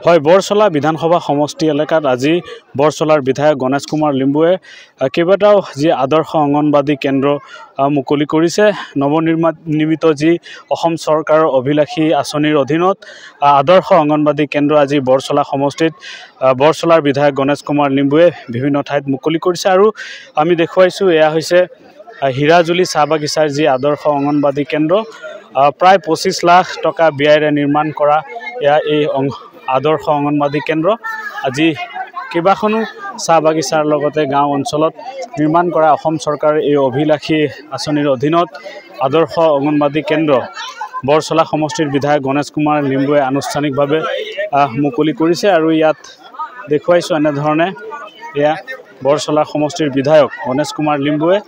হয় বৰছলা বিধানসভা সমষ্টি এলেকাত আজি বৰছলাৰ বিধায়ক গণেশ কুমাৰ লিম্বুৱে কেইবাটাও যি আদৰ্শ অংগনবাদী কেন্দ্ৰ মুকলি কৰিছে নৱনিৰ্মিত যি অসম চৰকাৰৰ অভিলাষী আঁচনিৰ অধীনত আদৰ্শ অংগনবাদী কেন্দ্ৰ আজি বৰছলা সমষ্টিত বৰছলাৰ বিধায়ক গণেশ কুমাৰ লিম্বুৱে বিভিন্ন ঠাইত মুকলি কৰিছে আৰু আমি দেখুৱাইছোঁ এয়া হৈছে হীৰাজুলি চাহ বাগিচাৰ যি আদৰ্শ অংগনবাদী কেন্দ্ৰ প্ৰায় 25 লাখ টকা ব্যয়েৰে নিৰ্মাণ কৰা এই আদৰ্শ অংগনবাদী কেন্দ্ৰ আজি কেইবাখনো চাহ বাগিচাৰ লগতে গাঁও অঞ্চলত নিৰ্মাণ কৰা অসম চৰকাৰৰ এই অভিলাষী আঁচনিৰ অধীনত আদৰ্শ অংগনবাদী কেন্দ্ৰ বৰছলা সমষ্টিৰ বিধায়ক গণেশ কুমাৰ লিম্বুৱে আনুষ্ঠানিকভাৱে মুকলি কৰিছে আৰু ইয়াত দেখুৱাইছোঁ এনেধৰণে এয়া বৰছলা সমষ্টিৰ বিধায়ক গণেশ কুমাৰ লিম্বুৱে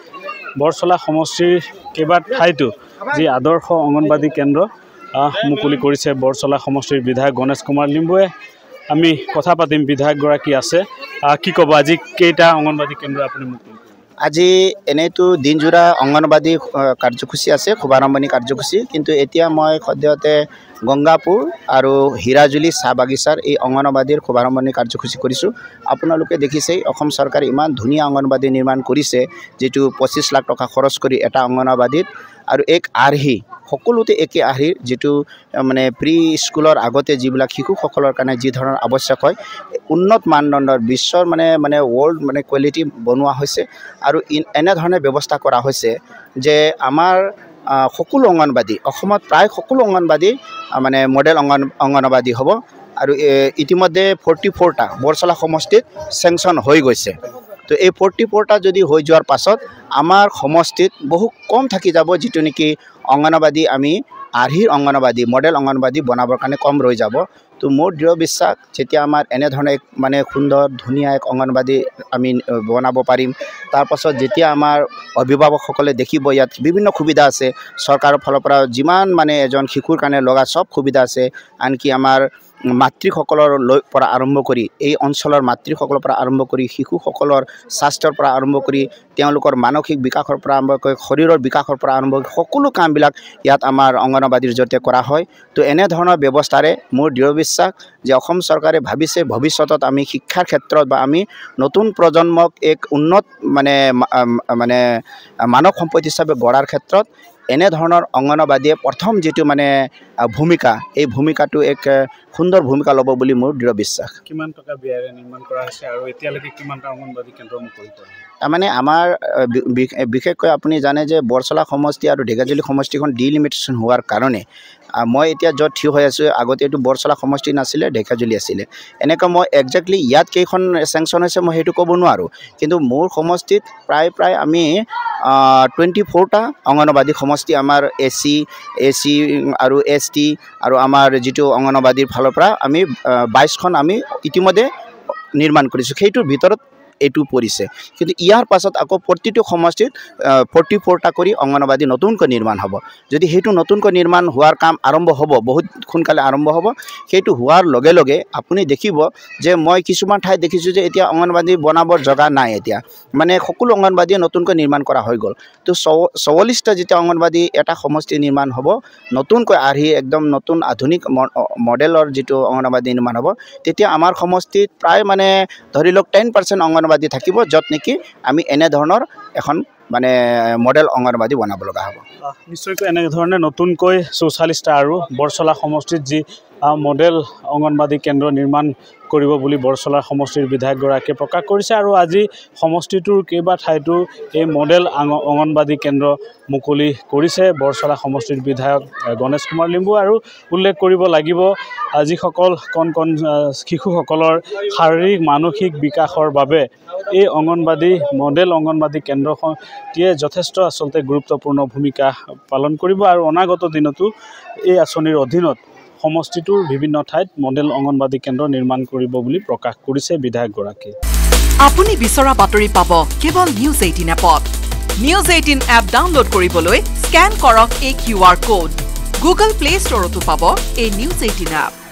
বৰছলা সমষ্টিৰ কেইবা ঠাইতো যি আদৰ্শ অংগনবাদী কেন্দ্ৰ মুকলি কৰিছে বৰছলা সমষ্টিৰ বিধায়ক গণেশ কুমাৰ লিম্বুৱে আমি কথা পাতিম বিধায়কগৰাকী আছে কি ক'ব আজি কেইটা অংগনবাদী কেন্দ্ৰ আপুনি মুকলি আজি এনেইতো দিনজোৰা অংগনবাদী কাৰ্যসূচী আছে শুভাৰম্ভণি কাৰ্যসূচী কিন্তু এতিয়া মই সদ্যহতে গংগাপুৰ আৰু হীৰাজুলি চাহ বাগিচাৰ এই অংগনবাদীৰ শুভাৰম্ভণি কাৰ্যসূচী কৰিছোঁ আপোনালোকে দেখিছেই অসম চৰকাৰে ইমান ধুনীয়া অংগনবাদী নিৰ্মাণ কৰিছে যিটো 25 লাখ টকা খৰচ কৰি এটা অংগনবাদীত আৰু এক আৰ্হি সকলোতে একে আৰ্হিৰ যিটো মানে প্ৰি স্কুলৰ আগতে যিবিলাক শিশুসকলৰ কাৰণে যি ধৰণৰ আৱশ্যক হয় উন্নত মানদণ্ডৰ বিশ্বৰ মানে ৱৰ্ল্ড মানে কোৱালিটি বনোৱা হৈছে আৰু এনেধৰণে ব্যৱস্থা কৰা হৈছে যে আমাৰ সকলো অংগনবাদী অসমত প্ৰায় সকলো অংগনবাদী মানে মডেল অংগনবাদী হ'ব আৰু ইতিমধ্যে 44টা বৰছলা সমষ্টিত চেংচন হৈ গৈছে তো এই 44টা যদি হৈ যোৱাৰ পাছত আমাৰ সমষ্টিত বহু কম থাকি যাব যিটো নেকি অংগনবাদী আমি আৰ্হিৰ অংগনবাদী মডেল অংগনবাদী বনাবৰ কাৰণে কম ৰৈ যাব তো মোৰ দৃঢ় বিশ্বাস যেতিয়া আমাৰ এনেধৰণে এক মানে সুন্দৰ ধুনীয়া এক অংগনবাদী আমি বনাব পাৰিম তাৰপাছত যেতিয়া আমাৰ অভিভাৱকসকলে দেখিব ইয়াত বিভিন্ন সুবিধা আছে চৰকাৰৰ ফালৰ পৰা যিমান মানে এজন শিশুৰ কাৰণে লগা সব সুবিধা আছে আনকি আমাৰ মাতৃসকলৰ পৰা আৰম্ভ কৰি এই অঞ্চলৰ মাতৃসকলৰ পৰা আৰম্ভ কৰি শিশুসকলৰ স্বাস্থ্যৰ পৰা আৰম্ভ কৰি তেওঁলোকৰ মানসিক বিকাশৰ পৰা আৰম্ভ কৰি শৰীৰৰ বিকাশৰ পৰা আৰম্ভ কৰি সকলো কামবিলাক ইয়াত আমাৰ অংগনবাদীৰ জৰিয়তে কৰা হয় তো এনেধৰণৰ ব্যৱস্থাৰে মোৰ দৃঢ় বিশ্বাস যে অসম চৰকাৰে ভাবিছে ভৱিষ্যতত আমি শিক্ষাৰ ক্ষেত্ৰত বা আমি নতুন প্ৰজন্মক এক উন্নত মানে মানৱ সম্পদ হিচাপে গঢ়াৰ ক্ষেত্ৰত এনেধৰণৰ অংগনবাদীয়ে প্ৰথম যিটো মানে ভূমিকা এই ভূমিকাটো এক সুন্দৰ ভূমিকা ল'ব বুলি মোৰ দৃঢ় বিশ্বাস কিমান টকা ব্যয়েৰে নিৰ্মাণ কৰা হৈছে আৰু এতিয়ালৈকে কিমানটা অংগনবাদী কেন্দ্ৰ মুকলি কৰা মানে আমাৰ বিশেষকৈ আপুনি জানে যে বৰছলা সমষ্টি আৰু ঢেকিয়াজুলি সমষ্টিখন ডিলিমিটেশ্যন হোৱাৰ কাৰণে মই এতিয়া য'ত থিয় হৈ আছোঁ আগতে এইটো বৰছলা সমষ্টি নাছিলে ঢেকিয়াজুলি আছিলে এনেকৈ মই একজেক্টলি ইয়াত কেইখন চেংচন হৈছে মই সেইটো ক'ব নোৱাৰোঁ কিন্তু মোৰ সমষ্টিত প্ৰায় আমি 24টা অংগনবাদী সমষ্টি আমাৰ AC আৰু ST আৰু আমাৰ যিটো অংগনবাদীৰ ফালৰ পৰা আমি 22খন আমি ইতিমধ্যে নিৰ্মাণ কৰিছোঁ সেইটোৰ ভিতৰত এইটো পৰিছে কিন্তু ইয়াৰ পাছত আকৌ প্ৰতিটো সমষ্টিত 44টা কৰি অংগনবাদী নতুনকৈ নিৰ্মাণ হ'ব যদি সেইটো নতুনকৈ নিৰ্মাণ হোৱাৰ কাম আৰম্ভ হ'ব বহুত সোনকালে আৰম্ভ হ'ব সেইটো হোৱাৰ লগে লগে আপুনি দেখিব যে মই কিছুমান ঠাইত দেখিছোঁ যে এতিয়া অংগনবাদী বনাবৰ জগা নাই এতিয়া মানে সকলো অংগনবাদীয়ে নতুনকৈ নিৰ্মাণ কৰা হৈ গ'ল তো 44টা যেতিয়া অংগনবাদী এটা সমষ্টি নিৰ্মাণ হ'ব নতুনকৈ আৰ্হি একদম নতুন আধুনিক মডেলৰ যিটো অংগনবাদী নিৰ্মাণ হ'ব তেতিয়া আমাৰ সমষ্টিত প্ৰায় মানে ধৰি লওক 10% অংগনবাদী থাকিব য'ত নেকি আমি এনেধৰণৰ এখন মানে মডেল অংগনবাদী বনাব লগা হ'ব নিশ্চয়কৈ এনেধৰণে নতুনকৈ 44টা আৰু বৰছলা সমষ্টিত যি মডেল অংগনবাদী কেন্দ্ৰ নিৰ্মাণ কৰিব বুলি বৰছলা সমষ্টিৰ বিধায়কগৰাকীয়ে প্ৰকাশ কৰিছে আৰু আজি সমষ্টিটোৰ কেইবা ঠাইতো এই মডেল অংগনবাদী কেন্দ্ৰ মুকলি কৰিছে বৰছলা সমষ্টিৰ বিধায়ক গণেশ কুমাৰ লিম্বু আৰু উল্লেখ কৰিব লাগিব যিসকল কণ শিশুসকলৰ শাৰীৰিক মানসিক বিকাশৰ বাবে এই অংগনবাদী মডেল অংগনবাদী কেন্দ্ৰখনটিয়ে যথেষ্ট আচলতে গুৰুত্বপূৰ্ণ ভূমিকা পালন কৰিব আৰু অনাগত দিনতো এই আঁচনিৰ অধীনত সমষ্টিটোৰ বিভিন্ন ঠাইত মডেল অংগনবাদী কেন্দ্ৰ নিৰ্মাণ কৰিব বুলি প্ৰকাশ কৰিছে বিধায়কগৰাকীয়ে আপুনি বিচৰা বাতৰি পাব কেৱল নিউজ 18 এপত নিউজ 18 এপ ডাউনলোড কৰিবলৈ স্ক্যান কৰক এই QR কোড গুগল প্লে ষ্টৰতো পাব এই নিউজ 18 এপ